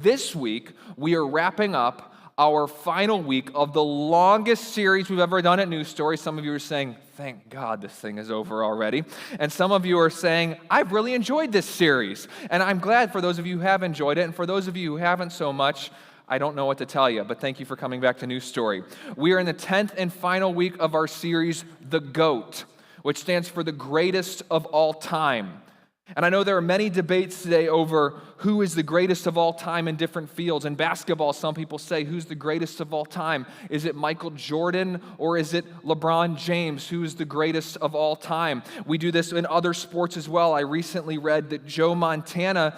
This week, we are wrapping up our final week of the longest series we've ever done at News Story. Some of you are saying, thank God this thing is over already. And some of you are saying, I've really enjoyed this series. And I'm glad for those of you who have enjoyed it. And for those of you who haven't so much, I don't know what to tell you, but thank you for coming back to News Story. We are in the 10th and final week of our series, The GOAT, which stands for the greatest of all time. And I know there are many debates today over who is the greatest of all time in different fields. In basketball, some people say, who's the greatest of all time? Is it Michael Jordan or is it LeBron James? Who is the greatest of all time? We do this in other sports as well. I recently read that Joe Montana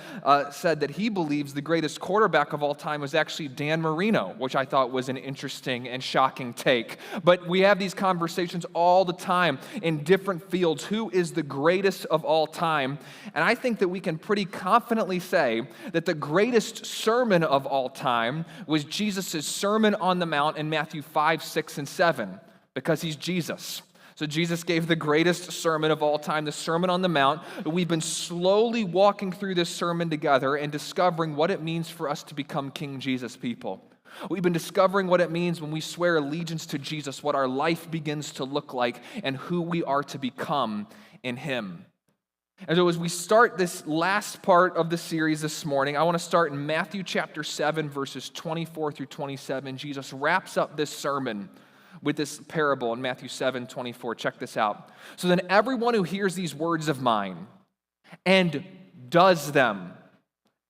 said that he believes the greatest quarterback of all time was actually Dan Marino, which I thought was an interesting and shocking take. But we have these conversations all the time in different fields. Who is the greatest of all time? And I think that we can pretty confidently say that the greatest sermon of all time was Jesus' Sermon on the Mount in Matthew 5, 6, and 7, because he's Jesus. So Jesus gave the greatest sermon of all time, the Sermon on the Mount. We've been slowly walking through this sermon together and discovering what it means for us to become King Jesus people. We've been discovering what it means when we swear allegiance to Jesus, what our life begins to look like, and who we are to become in him. And so as we start this last part of the series this morning, I want to start in Matthew chapter 7, verses 24 through 27. Jesus wraps up this sermon with this parable in Matthew 7, 24. Check this out. So then everyone who hears these words of mine and does them,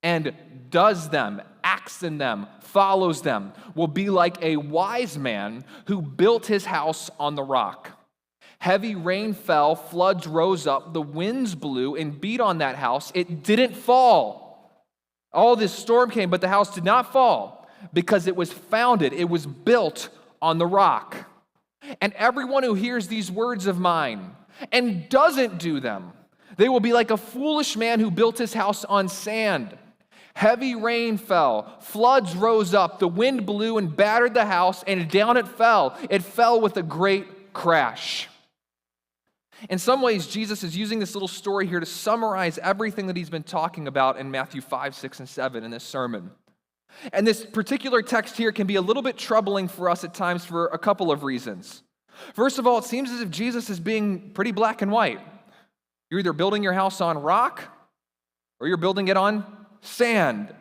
acts in them, follows them, will be like a wise man who built his house on the rock. Heavy rain fell, floods rose up, the winds blew and beat on that house. It didn't fall. All this storm came, but the house did not fall because it was founded, it was built on the rock. And everyone who hears these words of mine and doesn't do them, they will be like a foolish man who built his house on sand. Heavy rain fell, floods rose up, the wind blew and battered the house, and down it fell. It fell with a great crash. In some ways, Jesus is using this little story here to summarize everything that he's been talking about in Matthew 5, 6, and 7 in this sermon. And this particular text here can be a little bit troubling for us at times for a couple of reasons. First of all, it seems as if Jesus is being pretty black and white. You're either building your house on rock or you're building it on sand.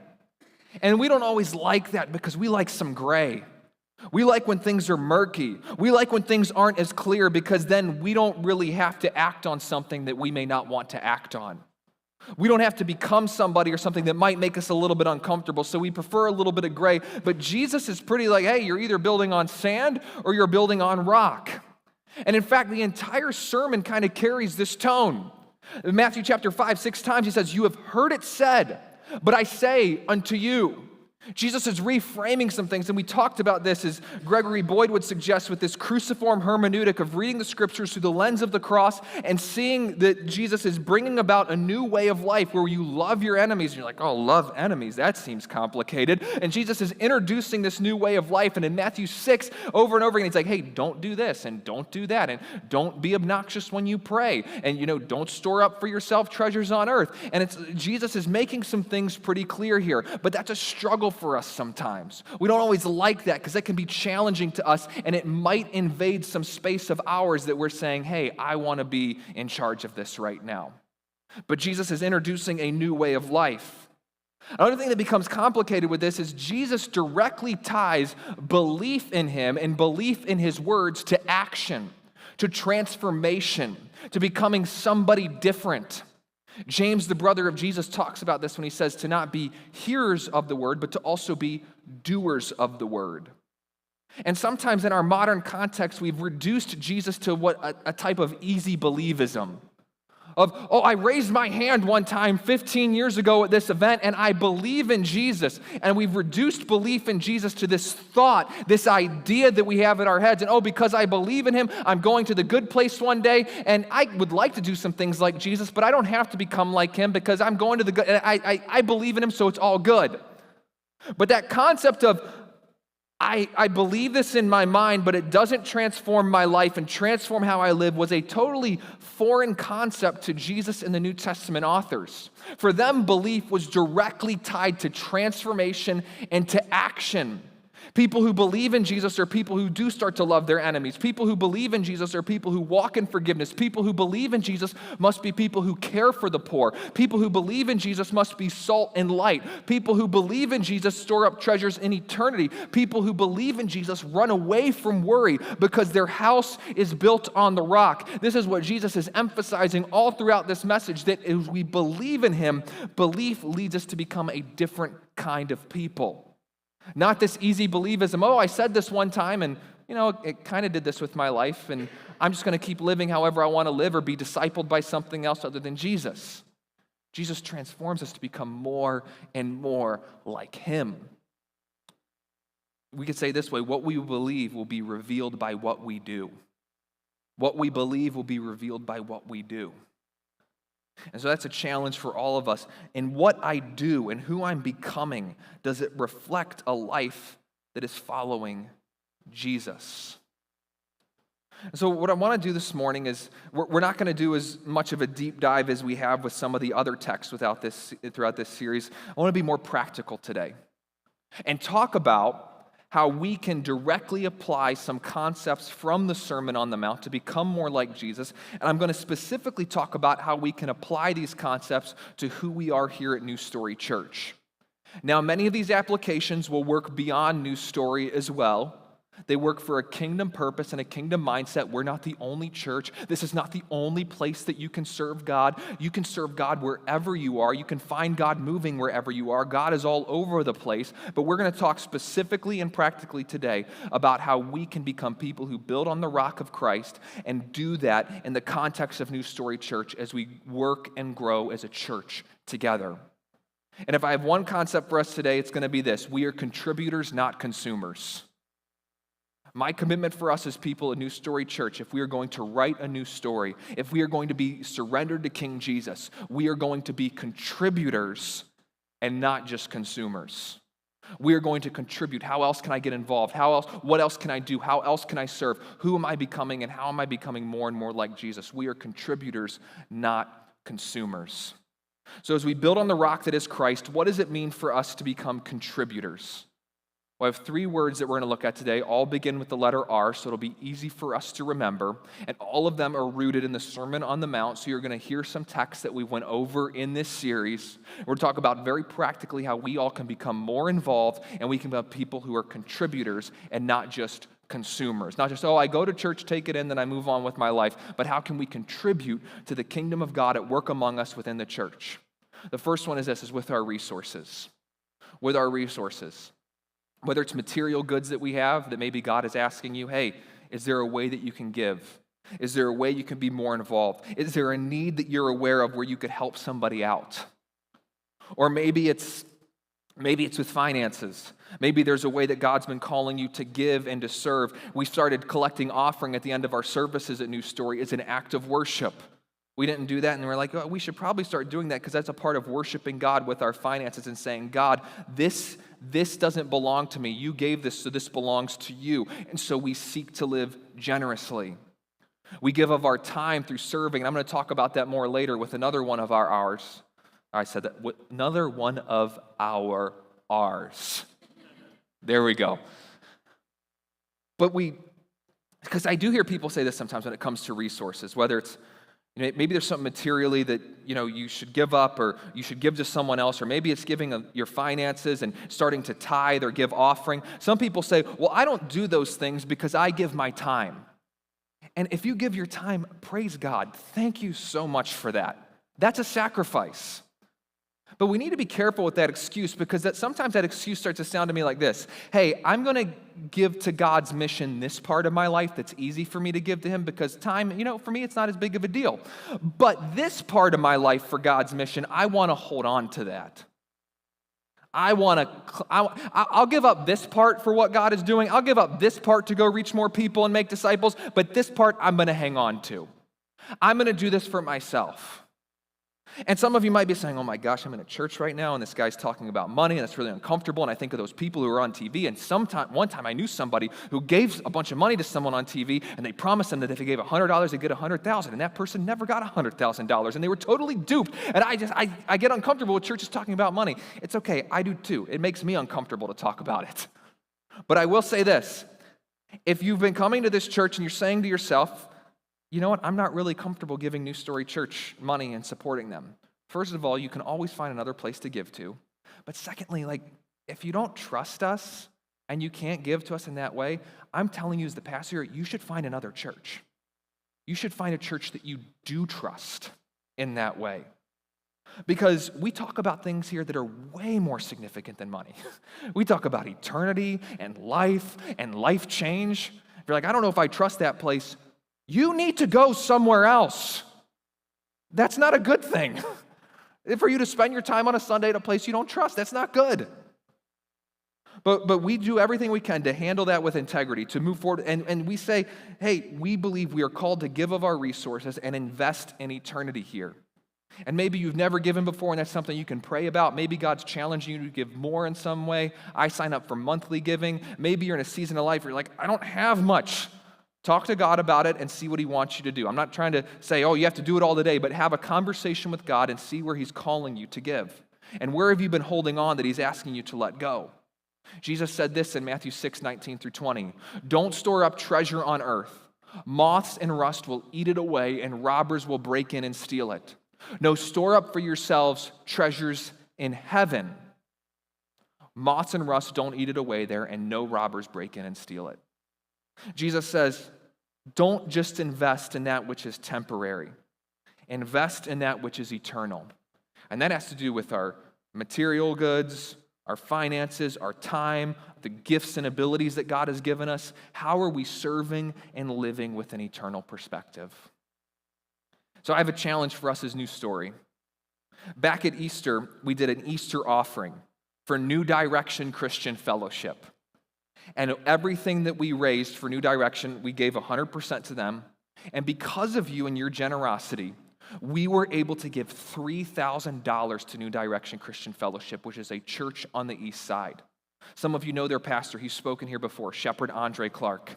And we don't always like that because we like some gray. We like when things are murky. We like when things aren't as clear because then we don't really have to act on something that we may not want to act on. We don't have to become somebody or something that might make us a little bit uncomfortable, so we prefer a little bit of gray. But Jesus is pretty like, hey, you're either building on sand or you're building on rock. And in fact, the entire sermon kind of carries this tone. In Matthew chapter 5, 6 times, he says, you have heard it said, but I say unto you. Jesus is reframing some things, and we talked about this as Gregory Boyd would suggest with this cruciform hermeneutic of reading the scriptures through the lens of the cross and seeing that Jesus is bringing about a new way of life where you love your enemies. And you're like, oh, love enemies, that seems complicated. And Jesus is introducing this new way of life, and in Matthew 6, over and over again, he's like, hey, don't do this, and don't do that, and don't be obnoxious when you pray, and don't store up for yourself treasures on earth. And Jesus is making some things pretty clear here, but that's a struggle for us sometimes. We don't always like that because that can be challenging to us, and it might invade some space of ours that we're saying, hey, I want to be in charge of this right now. But Jesus is introducing a new way of life. Another thing that becomes complicated with this is Jesus directly ties belief in him and belief in his words to action, to transformation, to becoming somebody different. James, the brother of Jesus, talks about this when he says to not be hearers of the word, but to also be doers of the word. And sometimes in our modern context, we've reduced Jesus to what a type of easy believism. I raised my hand one time 15 years ago at this event, and I believe in Jesus. And we've reduced belief in Jesus to this thought, this idea that we have in our heads. And because I believe in him, I'm going to the good place one day. And I would like to do some things like Jesus, but I don't have to become like him because I'm going to the good. I believe in him, so it's all good. But that concept of I believe this in my mind, but it doesn't transform my life and transform how I live, was a totally foreign concept to Jesus and the New Testament authors. For them, belief was directly tied to transformation and to action. People who believe in Jesus are people who do start to love their enemies. People who believe in Jesus are people who walk in forgiveness. People who believe in Jesus must be people who care for the poor. People who believe in Jesus must be salt and light. People who believe in Jesus store up treasures in eternity. People who believe in Jesus run away from worry because their house is built on the rock. This is what Jesus is emphasizing all throughout this message, that as we believe in him, belief leads us to become a different kind of people. Not this easy believism, I said this one time and, it kind of did this with my life and I'm just going to keep living however I want to live or be discipled by something else other than Jesus. Jesus transforms us to become more and more like him. We could say it this way, what we believe will be revealed by what we do. What we believe will be revealed by what we do. And so that's a challenge for all of us. In what I do and who I'm becoming, does it reflect a life that is following Jesus? And so what I want to do this morning is, we're not going to do as much of a deep dive as we have with some of the other texts throughout this series. I want to be more practical today and talk about how we can directly apply some concepts from the Sermon on the Mount to become more like Jesus. And I'm going to specifically talk about how we can apply these concepts to who we are here at New Story Church. Now, many of these applications will work beyond New Story as well. They work for a kingdom purpose and a kingdom mindset. We're not the only church. This is not the only place that you can serve God. You can serve God wherever you are. You can find God moving wherever you are. God is all over the place. But we're going to talk specifically and practically today about how we can become people who build on the rock of Christ and do that in the context of New Story Church as we work and grow as a church together. And if I have one concept for us today, it's going to be this: we are contributors, not consumers. My commitment for us as people at New Story Church, if we are going to write a new story, if we are going to be surrendered to King Jesus, we are going to be contributors and not just consumers. We are going to contribute. How else can I get involved? What else can I do? How else can I serve? Who am I becoming and how am I becoming more and more like Jesus? We are contributors, not consumers. So as we build on the rock that is Christ, what does it mean for us to become contributors? Well, I have 3 words that we're going to look at today. All begin with the letter R, so it'll be easy for us to remember. And all of them are rooted in the Sermon on the Mount, so you're going to hear some text that we went over in this series. We're going to talk about very practically how we all can become more involved and we can become people who are contributors and not just consumers. Not just, I go to church, take it in, then I move on with my life. But how can we contribute to the kingdom of God at work among us within the church? The first one is this, is with our resources. With our resources. Whether it's material goods that we have that maybe God is asking you, hey, is there a way that you can give? Is there a way you can be more involved? Is there a need that you're aware of where you could help somebody out? Or maybe it's with finances. Maybe there's a way that God's been calling you to give and to serve. We started collecting offering at the end of our services at New Story as an act of worship. We didn't do that, and we're like, we should probably start doing that because that's a part of worshiping God with our finances and saying, God, this doesn't belong to me. You gave this, so this belongs to you. And so we seek to live generously. We give of our time through serving, and I'm going to talk about that more later with another one of our ours. I said that, another one of our ours. There we go. But because I do hear people say this sometimes when it comes to resources, whether it's, maybe there's something materially that, you should give up or you should give to someone else, or maybe it's giving your finances and starting to tithe or give offering. Some people say, well, I don't do those things because I give my time. And if you give your time, praise God. Thank you so much for that. That's a sacrifice. But we need to be careful with that excuse because sometimes that excuse starts to sound to me like this. Hey, I'm going to give to God's mission this part of my life that's easy for me to give to him because time, for me, it's not as big of a deal. But this part of my life for God's mission, I want to hold on to that. I'll give up this part for what God is doing. I'll give up this part to go reach more people and make disciples. But this part I'm going to hang on to. I'm going to do this for myself. And some of you might be saying, oh my gosh, I'm in a church right now, and this guy's talking about money, and that's really uncomfortable, and I think of those people who are on TV, and one time I knew somebody who gave a bunch of money to someone on TV, and they promised them that if they gave $100, they'd get $100,000, and that person never got $100,000, and they were totally duped. And I get uncomfortable with churches talking about money. It's okay, I do too. It makes me uncomfortable to talk about it. But I will say this, if you've been coming to this church and you're saying to yourself, you know what, I'm not really comfortable giving New Story Church money and supporting them. First of all, you can always find another place to give to. But secondly, if you don't trust us and you can't give to us in that way, I'm telling you as the pastor here, you should find another church. You should find a church that you do trust in that way. Because we talk about things here that are way more significant than money. We talk about eternity and life change. If you're like, I don't know if I trust that place, you need to go somewhere else. That's not a good thing. For you to spend your time on a Sunday at a place you don't trust, that's not good. But we do everything we can to handle that with integrity, to move forward. And we say, hey, we believe we are called to give of our resources and invest in eternity here. And maybe you've never given before, and that's something you can pray about. Maybe God's challenging you to give more in some way. I sign up for monthly giving. Maybe you're in a season of life where you're like, I don't have much. Talk to God about it and see what he wants you to do. I'm not trying to say, oh, you have to do it all today, but have a conversation with God and see where he's calling you to give. And where have you been holding on that he's asking you to let go? Jesus said this in Matthew 6:19-20. Don't store up treasure on earth. Moths and rust will eat it away, and robbers will break in and steal it. No, store up for yourselves treasures in heaven. Moths and rust don't eat it away there, and no robbers break in and steal it. Jesus says, don't just invest in that which is temporary. Invest in that which is eternal. And that has to do with our material goods, our finances, our time, the gifts and abilities that God has given us. How are we serving and living with an eternal perspective? So I have a challenge for us as New Story. Back at Easter, we did an Easter offering for New Direction Christian Fellowship. And everything that we raised for New Direction, we gave 100% to them. And because of you and your generosity, we were able to give $3,000 to New Direction Christian Fellowship, which is a church on the east side. Some of you know their pastor. He's spoken here before, Shepherd Andre Clark.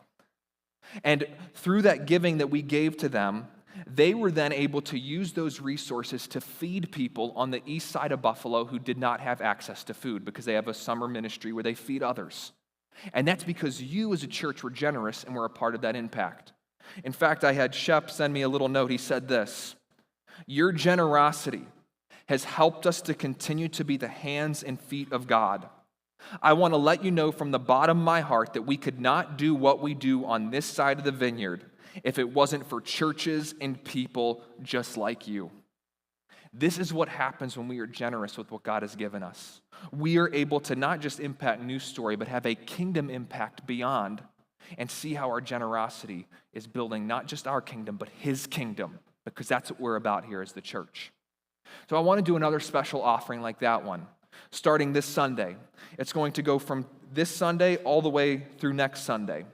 And through that giving that we gave to them, they were then able to use those resources to feed people on the east side of Buffalo who did not have access to food because they have a summer ministry where they feed others. And that's because you as a church were generous and were a part of that impact. In fact, I had Shep send me a little note. He said this, your generosity has helped us to continue to be the hands and feet of God. I want to let you know from the bottom of my heart that we could not do what we do on this side of the vineyard if it wasn't for churches and people just like you. This is what happens when we are generous with what God has given us. We are able to not just impact New Story, but have a kingdom impact beyond and see how our generosity is building not just our kingdom, but his kingdom, because that's what we're about here as the church. So I want to do another special offering like that one, starting this Sunday. It's going to go from this Sunday all the way through next Sunday.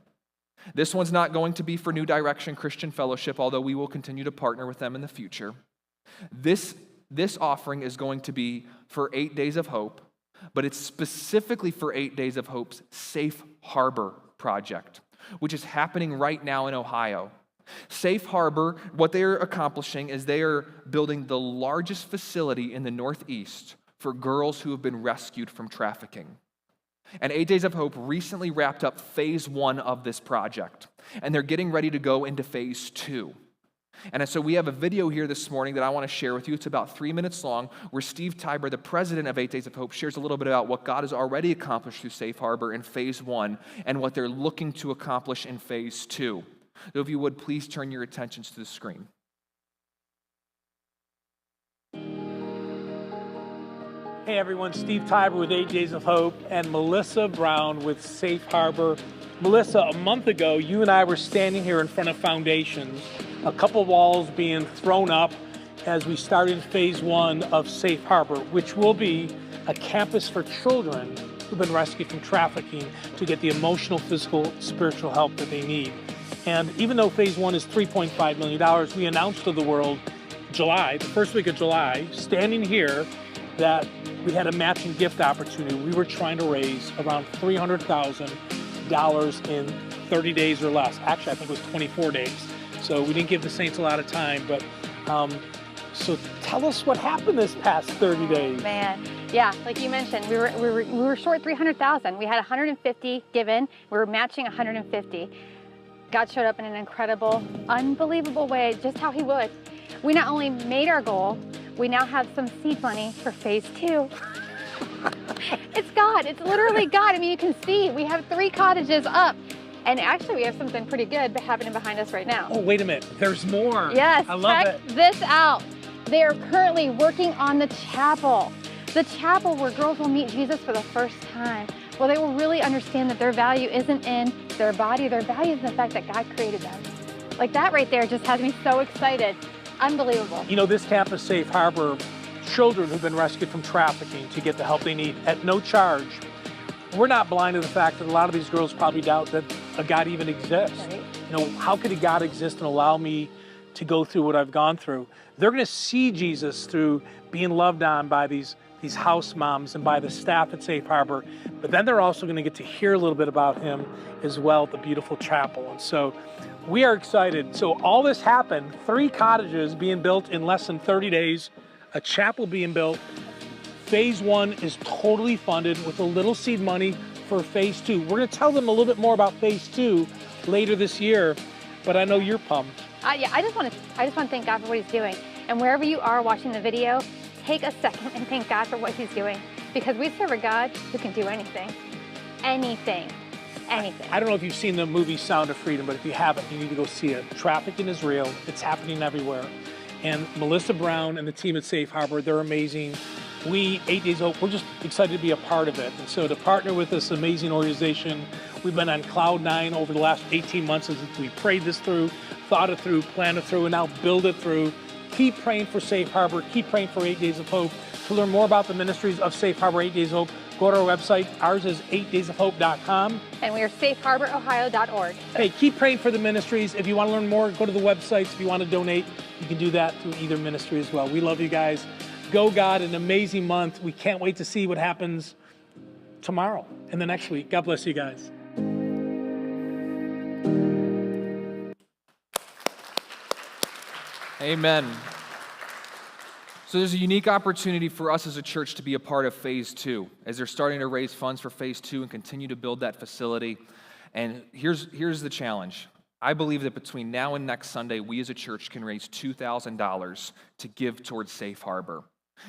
This one's not going to be for New Direction Christian Fellowship, although we will continue to partner with them in the future. This offering is going to be for 8 Days of Hope, but it's specifically for 8 Days of Hope's Safe Harbor project, which is happening right now in Ohio. Safe Harbor, what they are accomplishing is they are building the largest facility in the Northeast for girls who have been rescued from trafficking. And 8 Days of Hope recently wrapped up phase 1 of this project, and they're getting ready to go into phase 2. And so we have a video here this morning that I want to share with you. It's about 3 minutes long, where Steve Tiber, the president of 8 Days of Hope, shares a little bit about what God has already accomplished through Safe Harbor in phase 1 and what they're looking to accomplish in phase 2. So if you would, please turn your attentions to the screen. Hey everyone, Steve Tiber with 8 Days of Hope and Melissa Brown with Safe Harbor. Melissa, a month ago, you and I were standing here in front of foundations, a couple walls being thrown up as we started phase 1 of Safe Harbor, which will be a campus for children who've been rescued from trafficking to get the emotional, physical, spiritual help that they need. And even though phase 1 is $3.5 million, we announced to the world July, the first week of July, standing here, that we had a matching gift opportunity. We were trying to raise around $300,000 in 30 days or less. Actually, I think it was 24 days. So we didn't give the Saints a lot of time, but so tell us what happened this past 30 days. Man, yeah, like you mentioned, we were short 300,000. We had 150 given. We were matching 150. God showed up in an incredible, unbelievable way, just how he would. We not only made our goal, we now have some seed money for phase 2. It's God, it's literally God. I mean, you can see we have 3 cottages up. And actually, we have something pretty good happening behind us right now. Oh, wait a minute, there's more. Yes, I love check it. this out. They are currently working on the chapel where girls will meet Jesus for the first time. Well, they will really understand that their value isn't in their body, their value is in the fact that God created them. Like that right there just has me so excited. Unbelievable. You know, this campus Safe Harbor, children who've been rescued from trafficking to get the help they need at no charge. We're not blind to the fact that a lot of these girls probably doubt that a God even exists. Right. You know, how could a God exist and allow me to go through what I've gone through? They're going to see Jesus through being loved on by these house moms and by the staff at Safe Harbor, but then they're also going to get to hear a little bit about him as well at the beautiful chapel. And so we are excited. So all this happened, 3 cottages being built in less than 30 days, a chapel being built. Phase 1 is totally funded with a little seed money for phase 2. We're going to tell them a little bit more about phase 2 later this year, but I know you're pumped. Yeah, I just want to thank God for what he's doing. And wherever you are watching the video, take a second and thank God for what he's doing, because we serve a God who can do anything. Anything. Anything. I don't know if you've seen the movie Sound of Freedom, but if you haven't, you need to go see it. Trafficking is real. It's happening everywhere. And Melissa Brown and the team at Safe Harbor, they're amazing. We, 8 Days Hope, we're just excited to be a part of it. And so to partner with this amazing organization, we've been on cloud 9 over the last 18 months as we prayed this through, thought it through, planned it through, and now build it through. Keep praying for Safe Harbor. Keep praying for 8 Days of Hope. To learn more about the ministries of Safe Harbor 8 Days of Hope, go to our website. Ours is 8daysofhope.com. And we are safeharborohio.org. Hey, keep praying for the ministries. If you want to learn more, go to the websites. If you want to donate, you can do that through either ministry as well. We love you guys. Go God, an amazing month. We can't wait to see what happens tomorrow and the next week. God bless you guys. Amen. So there's a unique opportunity for us as a church to be a part of phase 2 as they're starting to raise funds for phase 2 and continue to build that facility. And here's the challenge. I believe that between now and next Sunday, we as a church can raise $2,000 to give towards Safe Harbor.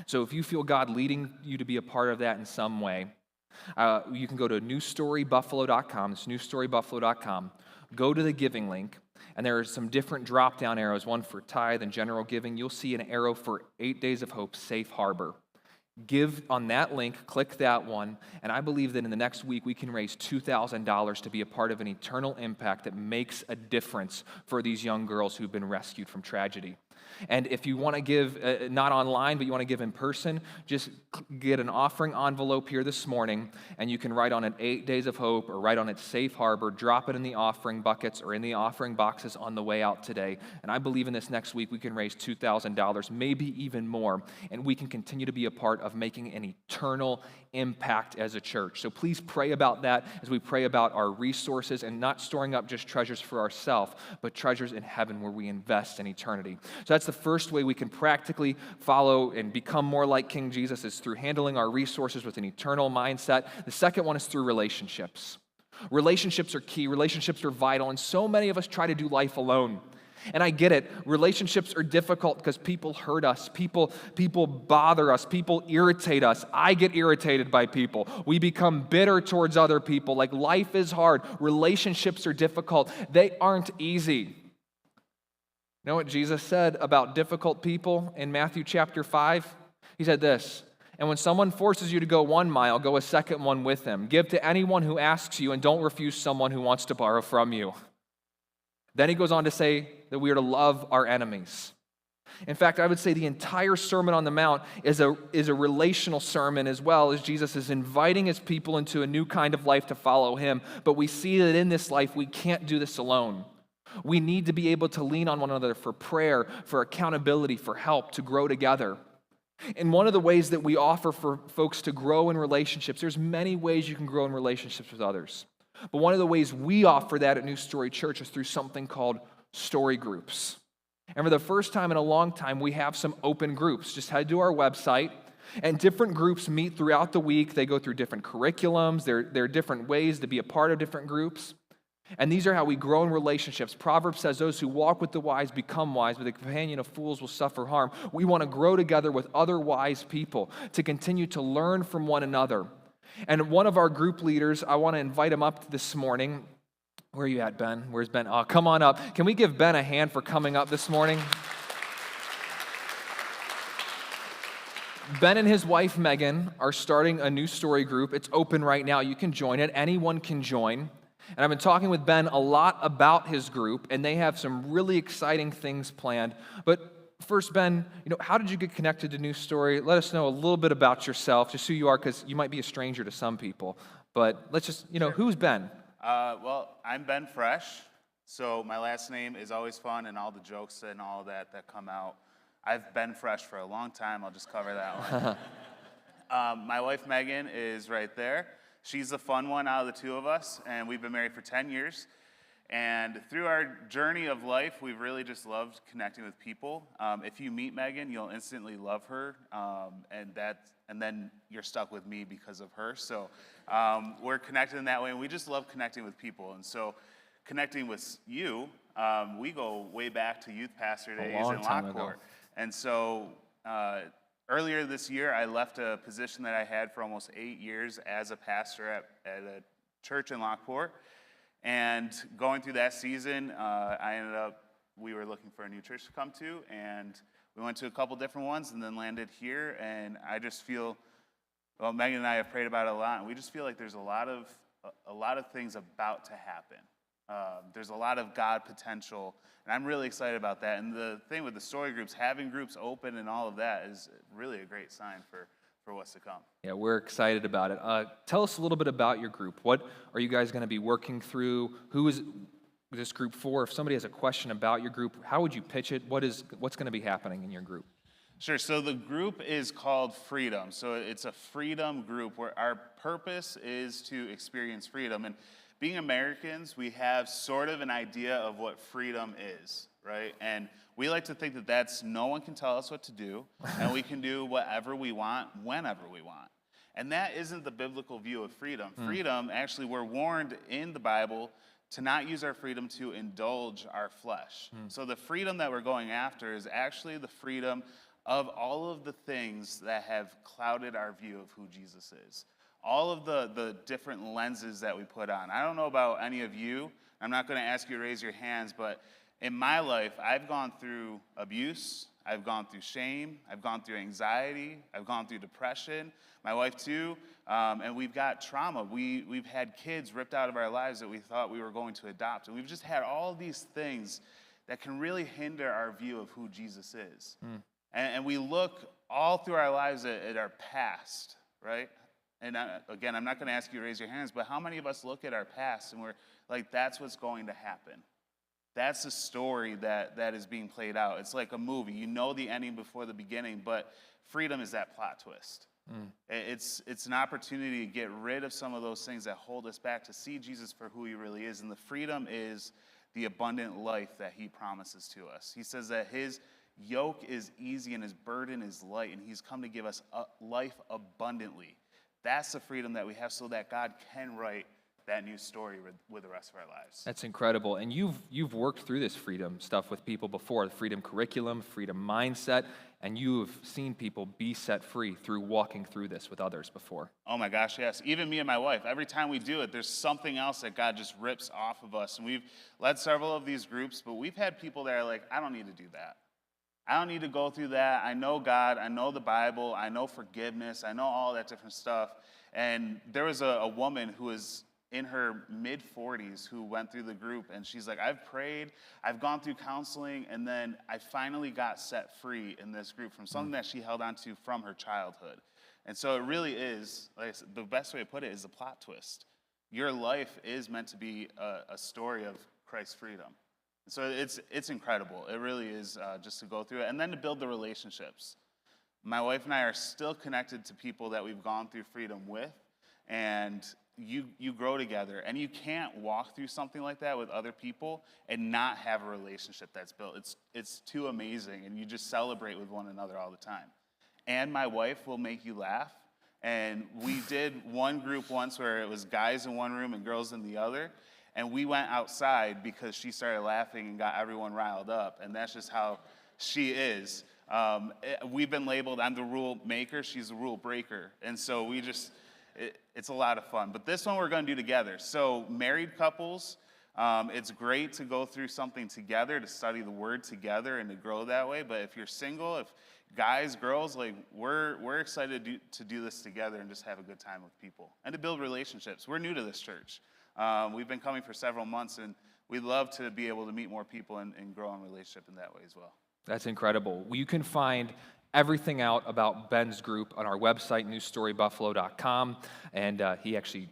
So if you feel God leading you to be a part of that in some way, you can go to newstorybuffalo.com, it's newstorybuffalo.com, go to the giving link, and there are some different drop-down arrows, one for tithe and general giving. You'll see an arrow for 8 Days of Hope, Safe Harbor. Give on that link, click that one, and I believe that in the next week we can raise $2,000 to be a part of an eternal impact that makes a difference for these young girls who've been rescued from tragedy. And if you want to give, not online, but you want to give in person, just get an offering envelope here this morning, and you can write on it 8 Days of Hope or write on it Safe Harbor, drop it in the offering buckets or in the offering boxes on the way out today. And I believe in this next week we can raise $2,000, maybe even more, and we can continue to be a part of making an eternal impact as a church. So please pray about that as we pray about our resources and not storing up just treasures for ourselves, but treasures in heaven where we invest in eternity. So that's the first way we can practically follow and become more like King Jesus, is through handling our resources with an eternal mindset. The second one is through relationships. Relationships are key. Relationships are vital, and so many of us try to do life alone. And I get it. Relationships are difficult because people hurt us. People bother us. People irritate us. I get irritated by people. We become bitter towards other people. Like, life is hard. Relationships are difficult. They aren't easy. You know what Jesus said about difficult people in Matthew chapter 5? He said this, "And when someone forces you to go 1 mile, go a second one with them. Give to anyone who asks you, and don't refuse someone who wants to borrow from you." Then he goes on to say that we are to love our enemies. In fact, I would say the entire Sermon on the Mount is a relational sermon as well, as Jesus is inviting his people into a new kind of life to follow him. But we see that in this life, we can't do this alone. We need to be able to lean on one another for prayer, for accountability, for help, to grow together. And one of the ways that we offer for folks to grow in relationships, there's many ways you can grow in relationships with others. But one of the ways we offer that at New Story Church is through something called story groups. And for the first time in a long time, we have some open groups. Just head to our website, and different groups meet throughout the week. They go through different curriculums. There are different ways to be a part of different groups. And these are how we grow in relationships. Proverbs says, those who walk with the wise become wise, but the companion of fools will suffer harm. We want to grow together with other wise people to continue to learn from one another. And one of our group leaders, I want to invite him up this morning. Where are you at, Ben? Where's Ben? Oh, come on up. Can we give Ben a hand for coming up this morning? Ben and his wife, Megan, are starting a new story group. It's open right now. You can join it. Anyone can join. And I've been talking with Ben a lot about his group, and they have some really exciting things planned. But first, Ben, how did you get connected to New Story? Let us know a little bit about yourself, just who you are, because you might be a stranger to some people. But let's just, Sure. Who's Ben? Well, I'm Ben Fresh, so my last name is always fun, and all the jokes and all that come out. I've been fresh for a long time. I'll just cover that one. My wife, Megan, is right there. She's the fun one out of the two of us, and we've been married for 10 years. And through our journey of life, we've really just loved connecting with people. If you meet Megan, you'll instantly love her, and then you're stuck with me because of her. So we're connected in that way, and we just love connecting with people. And so connecting with you, we go way back to youth pastor days in Lockport. And so earlier this year, I left a position that I had for almost 8 years as a pastor at a church in Lockport. And going through that season, we were looking for a new church to come to, and we went to a couple different ones and then landed here. And I just feel, well, Megan and I have prayed about it a lot, and we just feel like there's a lot of things about to happen. There's a lot of God potential, and I'm really excited about that. And the thing with the story groups, having groups open and all of that is really a great sign for what's to come. Yeah, we're excited about it. Tell us a little bit about your group. What are you guys going to be working through? Who is this group for? If somebody has a question about your group, how would you pitch it? What's going to be happening in your group? Sure. So the group is called Freedom. So it's a freedom group where our purpose is to experience freedom. And being Americans, we have sort of an idea of what freedom is, right? And we like to think that that's no one can tell us what to do, and we can do whatever we want, whenever we want. And that isn't the biblical view of freedom. Freedom, actually, we're warned in the Bible to not use our freedom to indulge our flesh. So the freedom that we're going after is actually the freedom of all of the things that have clouded our view of who Jesus is. All of the different lenses that we put on. I don't know about any of you. I'm not going to ask you to raise your hands, but in my life, I've gone through abuse, I've gone through shame, I've gone through anxiety, I've gone through depression, my wife too, and we've got trauma. We've had kids ripped out of our lives that we thought we were going to adopt, and we've just had all these things that can really hinder our view of who Jesus is. And we look all through our lives at our past, right? And again, I'm not going to ask you to raise your hands, but how many of us look at our past and we're like, that's what's going to happen? That's the story that is being played out. It's like a movie. You know the ending before the beginning, but freedom is that plot twist. It's an opportunity to get rid of some of those things that hold us back to see Jesus for who he really is. And the freedom is the abundant life that he promises to us. He says that his yoke is easy and his burden is light, and he's come to give us life abundantly. That's the freedom that we have so that God can write that new story with the rest of our lives. That's incredible. And you've worked through this freedom stuff with people before, the freedom curriculum, freedom mindset, and you've seen people be set free through walking through this with others before. Oh my gosh, yes. Even me and my wife, every time we do it, there's something else that God just rips off of us. And we've led several of these groups, but we've had people that are like, I don't need to do that. I don't need to go through that. I know God. I know the Bible. I know forgiveness. I know all that different stuff. And there was a woman who was in her mid-40s who went through the group, and she's like, I've prayed, I've gone through counseling, and then I finally got set free in this group from something that she held on to from her childhood. And so it really is, like I said, the best way to put it is a plot twist. Your life is meant to be a story of Christ's freedom. So it's incredible. It really is, just to go through it and then to build the relationships. My wife and I are still connected to people that we've gone through Freedom with, and you grow together, and you can't walk through something like that with other people and not have a relationship that's built. It's too amazing, and you just celebrate with one another all the time. And my wife will make you laugh, and we did one group once where it was guys in one room and girls in the other, and we went outside because she started laughing and got everyone riled up, and that's just how she is. We've been labeled, I'm the rule maker, she's the rule breaker, and so it's a lot of fun. But this one we're going to do together. So married couples, it's great to go through something together, to study the Word together and to grow that way. But if you're single, if guys, girls, like we're excited to do this together and just have a good time with people and to build relationships. We're new to this church. We've been coming for several months, and we'd love to be able to meet more people and grow in relationship in that way as well. That's incredible. You can find everything out about Ben's group on our website, newstorybuffalo.com, and he actually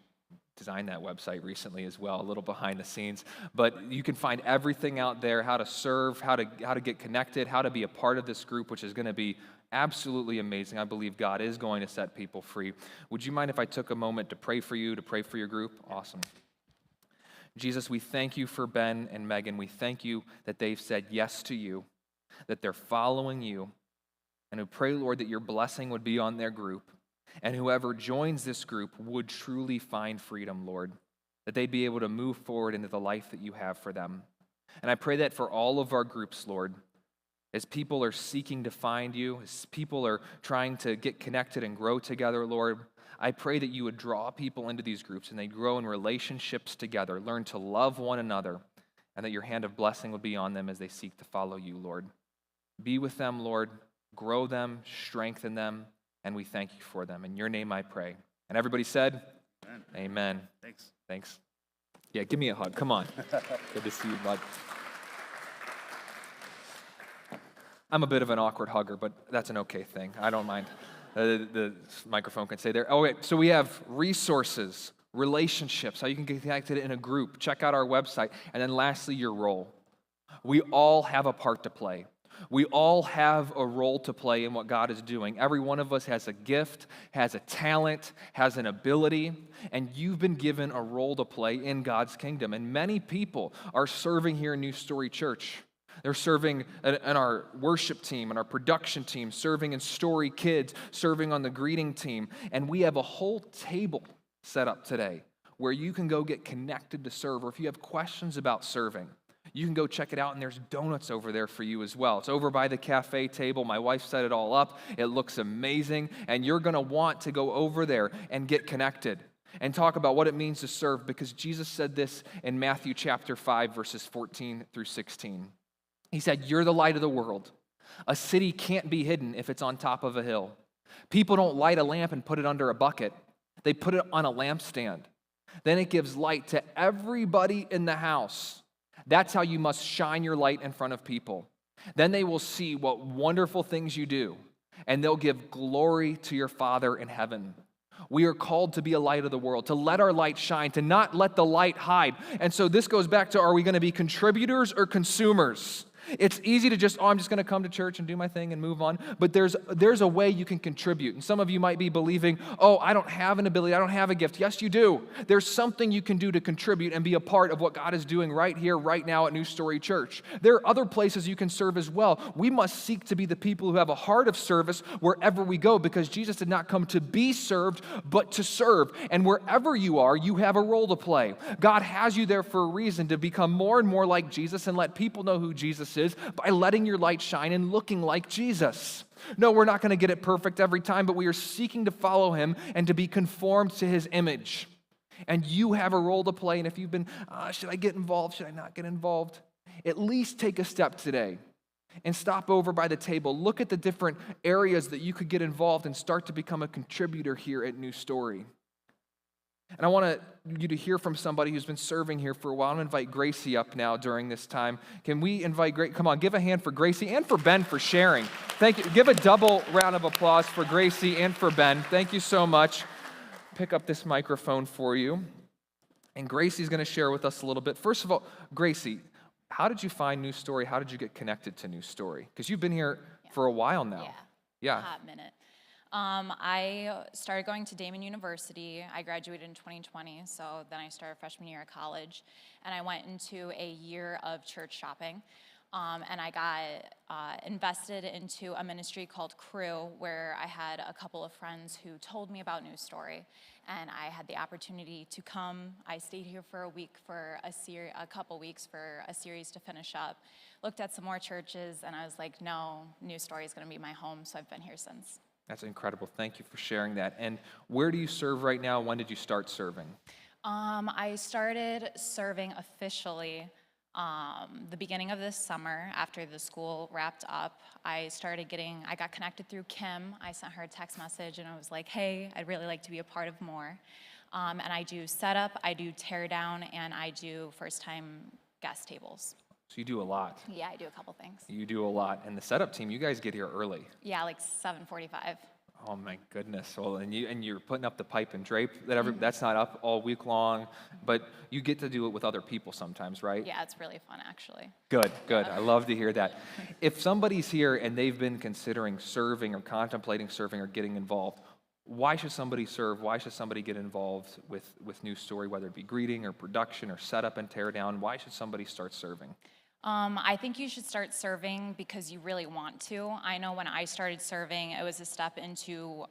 designed that website recently as well, a little behind the scenes. But you can find everything out there, how to serve, how to get connected, how to be a part of this group, which is going to be absolutely amazing. I believe God is going to set people free. Would you mind if I took a moment to pray for you, to pray for your group? Awesome. Jesus, we thank you for Ben and Megan. We thank you that they've said yes to you, that they're following you. And we pray, Lord, that your blessing would be on their group. And whoever joins this group would truly find freedom, Lord, that they'd be able to move forward into the life that you have for them. And I pray that for all of our groups, Lord, as people are seeking to find you, as people are trying to get connected and grow together, Lord, I pray that you would draw people into these groups and they grow in relationships together, learn to love one another, and that your hand of blessing would be on them as they seek to follow you, Lord. Be with them, Lord. Grow them, strengthen them, and we thank you for them. In your name I pray. And everybody said, Amen. Amen. Thanks. Yeah, give me a hug. Come on. Good to see you, bud. I'm a bit of an awkward hugger, but that's an okay thing. I don't mind. The microphone can stay there. Oh, wait. So we have resources, relationships, how you can get connected in a group. Check out our website. And then lastly, your role. We all have a part to play. We all have a role to play in what God is doing. Every one of us has a gift, has a talent, has an ability, and you've been given a role to play in God's kingdom. And many people are serving here in New Story Church. They're serving in our worship team and our production team, serving in Story Kids, serving on the greeting team. And we have a whole table set up today where you can go get connected to serve, or if you have questions about serving, you can go check it out, and there's donuts over there for you as well. It's over by the cafe table. My wife set it all up. It looks amazing, and you're going to want to go over there and get connected and talk about what it means to serve, because Jesus said this in Matthew chapter 5, verses 14 through 16. He said, "You're the light of the world. A city can't be hidden if it's on top of a hill. People don't light a lamp and put it under a bucket. They put it on a lampstand. Then it gives light to everybody in the house. That's how you must shine your light in front of people. Then they will see what wonderful things you do, and they'll give glory to your Father in heaven." We are called to be a light of the world, to let our light shine, to not let the light hide. And so this goes back to, are we going to be contributors or consumers? It's easy to just, I'm just going to come to church and do my thing and move on. But there's a way you can contribute. And some of you might be believing, I don't have an ability, I don't have a gift. Yes, you do. There's something you can do to contribute and be a part of what God is doing right here, right now at New Story Church. There are other places you can serve as well. We must seek to be the people who have a heart of service wherever we go, because Jesus did not come to be served, but to serve. And wherever you are, you have a role to play. God has you there for a reason, to become more and more like Jesus and let people know who Jesus is by letting your light shine and looking like Jesus. No, we're not going to get it perfect every time, but we are seeking to follow him and to be conformed to his image. And you have a role to play. And if you've been, should I get involved? Should I not get involved? At least take a step today and stop over by the table. Look at the different areas that you could get involved and start to become a contributor here at New Story. And I want you to hear from somebody who's been serving here for a while. I'm going to invite Gracie up now during this time. Can we invite Gracie? Come on, give a hand for Gracie and for Ben for sharing. Thank you. Give a double round of applause for Gracie and for Ben. Thank you so much. Pick up this microphone for you. And Gracie's going to share with us a little bit. First of all, Gracie, How did you find New Story? How did you get connected to New Story? Because you've been here for a while now. Yeah. A hot minute. I started going to Damon University. I graduated in 2020, so then I started freshman year of college, and I went into a year of church shopping. And I got invested into a ministry called Crew, where I had a couple of friends who told me about New Story, and I had the opportunity to come. I stayed here for a couple weeks for a series to finish up, looked at some more churches, and I was like, no, New Story is going to be my home, so I've been here since. That's incredible. Thank you for sharing that. And where do you serve right now? When did you start serving? I started serving officially the beginning of this summer after the school wrapped up. I got connected through Kim. I sent her a text message and I was like, hey, I'd really like to be a part of more. And I do setup, I do tear down, and I do first time guest tables. So you do a lot. Yeah, I do a couple things. You do a lot. And the setup team, you guys get here early. Yeah, like 7:45. Oh my goodness. Well, and you're putting up the pipe and drape. That's not up all week long, but you get to do it with other people sometimes, right? Yeah, it's really fun actually. Good. I love to hear that. If somebody's here and they've been considering serving or contemplating serving or getting involved, why should somebody serve? Why should somebody get involved with New Story, whether it be greeting or production or setup and tear down? Why should somebody start serving? I think you should start serving because you really want to. I know when I started serving, it was a step into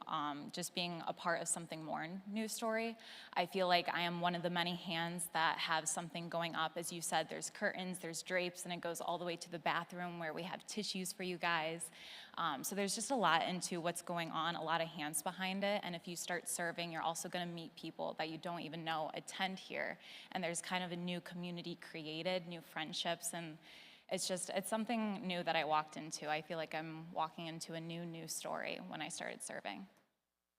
just being a part of something more in New Story. I feel like I am one of the many hands that have something going up. As you said, there's curtains, there's drapes, and it goes all the way to the bathroom where we have tissues for you guys. So there's just a lot into what's going on, a lot of hands behind it. And if you start serving, you're also going to meet people that you don't even know attend here. And there's kind of a new community created, new friendships, and it's something new that I walked into. I feel like I'm walking into a new Story when I started serving.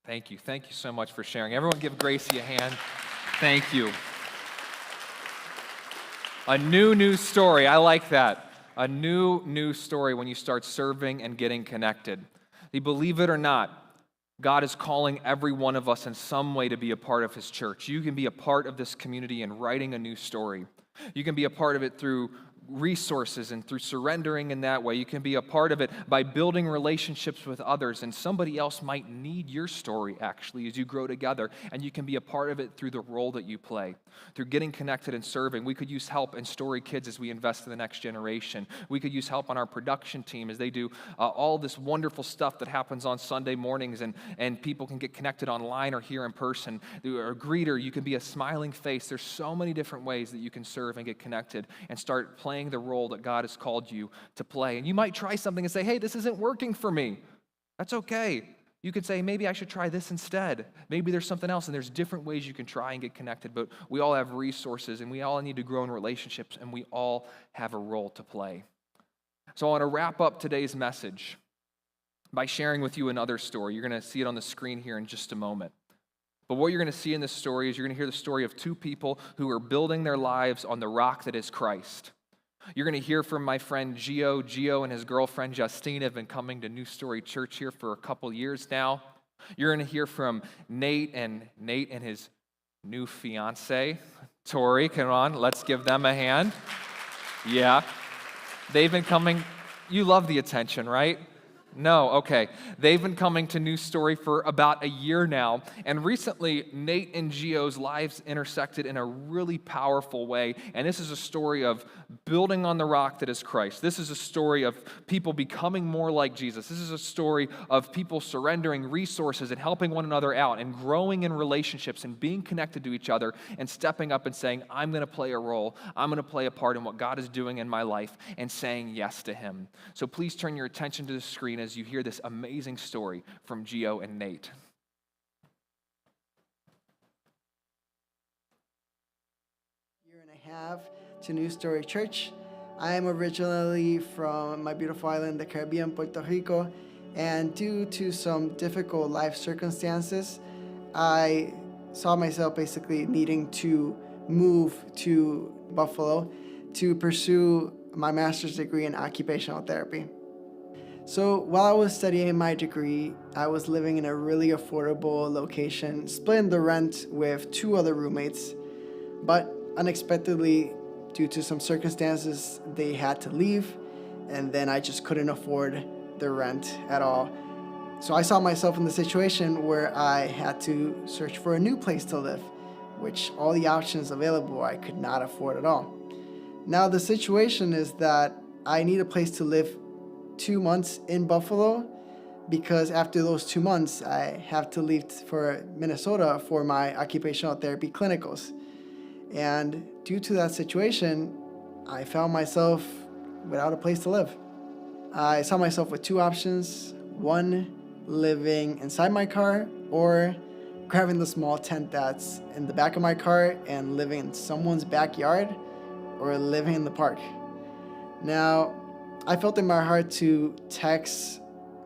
Thank you so much for sharing. Everyone give Gracie a hand. Thank you. A new story, I like that. A new story when you start serving and getting connected. Believe it or not, God is calling every one of us in some way to be a part of His church. You can be a part of this community in writing a new story. You can be a part of it through resources and through surrendering in that way. You can be a part of it by building relationships with others, and somebody else might need your story actually as you grow together, and you can be a part of it through the role that you play, through getting connected and serving. We could use help in Story Kids as we invest in the next generation. We could use help on our production team as they do all this wonderful stuff that happens on Sunday mornings, and people can get connected online or here in person. Or a greeter, you can be a smiling face. There's so many different ways that you can serve and get connected and start playing the role that God has called you to play. And you might try something and say, hey, this isn't working for me. That's okay. You could say, maybe I should try this instead. Maybe there's something else, and there's different ways you can try and get connected, but we all have resources, and we all need to grow in relationships, and we all have a role to play. So I want to wrap up today's message by sharing with you another story. You're going to see it on the screen here in just a moment. But what you're going to see in this story is you're going to hear the story of two people who are building their lives on the rock that is Christ. You're going to hear from my friend Gio. Gio and his girlfriend Justine have been coming to New Story Church here for a couple years now. You're going to hear from Nate and his new fiance, Tori. Come on, let's give them a hand. Yeah. They've been coming. You love the attention, right? No, okay. They've been coming to New Story for about a year now, and recently Nate and Gio's lives intersected in a really powerful way, and this is a story of building on the rock that is Christ. This is a story of people becoming more like Jesus. This is a story of people surrendering resources and helping one another out and growing in relationships and being connected to each other and stepping up and saying, I'm going to play a role. I'm going to play a part in what God is doing in my life and saying yes to Him. So please turn your attention to the screen as you hear this amazing story from Gio and Nate. Year and a half to New Story Church. I am originally from my beautiful island, the Caribbean, Puerto Rico, and due to some difficult life circumstances, I saw myself basically needing to move to Buffalo to pursue my master's degree in occupational therapy. So while I was studying my degree, I was living in a really affordable location, splitting the rent with two other roommates. But unexpectedly, due to some circumstances, they had to leave, and then I just couldn't afford the rent at all. So I saw myself in the situation where I had to search for a new place to live, which all the options available I could not afford at all. Now the situation is that I need a place to live 2 months in Buffalo, because after those 2 months, I have to leave for Minnesota for my occupational therapy clinicals. And due to that situation, I found myself without a place to live. I saw myself with 2 options. One, living inside my car, or grabbing the small tent that's in the back of my car and living in someone's backyard, or living in the park. Now, I felt in my heart to text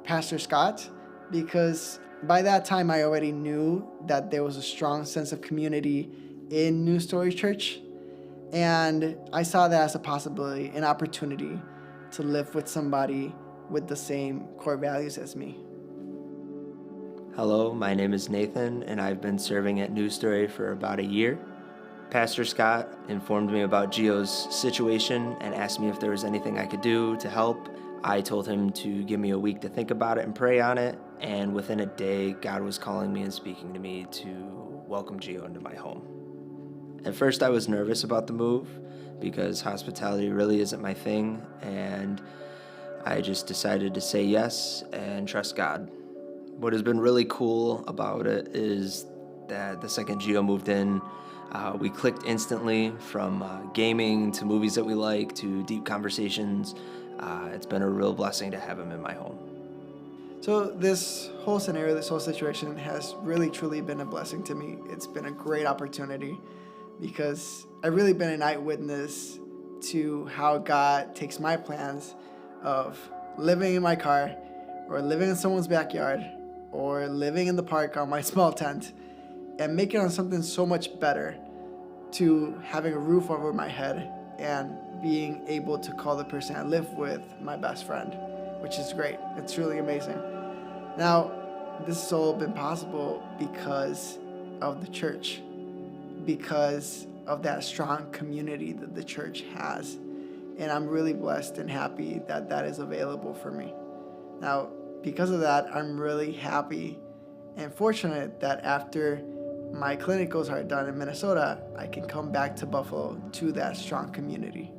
Pastor Scott, because by that time I already knew that there was a strong sense of community in New Story Church, and I saw that as a possibility, an opportunity to live with somebody with the same core values as me. Hello, my name is Nathan, and I've been serving at New Story for about a year. Pastor Scott informed me about Gio's situation and asked me if there was anything I could do to help. I told him to give me a week to think about it and pray on it, and within a day, God was calling me and speaking to me to welcome Gio into my home. At first, I was nervous about the move because hospitality really isn't my thing, and I just decided to say yes and trust God. What has been really cool about it is that the second Gio moved in, we clicked instantly, from gaming to movies that we like to deep conversations. It's been a real blessing to have him in my home. So this whole scenario, this whole situation has really truly been a blessing to me. It's been a great opportunity because I've really been an eyewitness to how God takes my plans of living in my car, or living in someone's backyard, or living in the park on my small tent, and making it on something so much better, to having a roof over my head and being able to call the person I live with my best friend, which is great. It's really amazing. Now, this has all been possible because of the church, because of that strong community that the church has. And I'm really blessed and happy that that is available for me. Now, because of that, I'm really happy and fortunate that after my clinicals are done in Minnesota, I can come back to Buffalo to that strong community.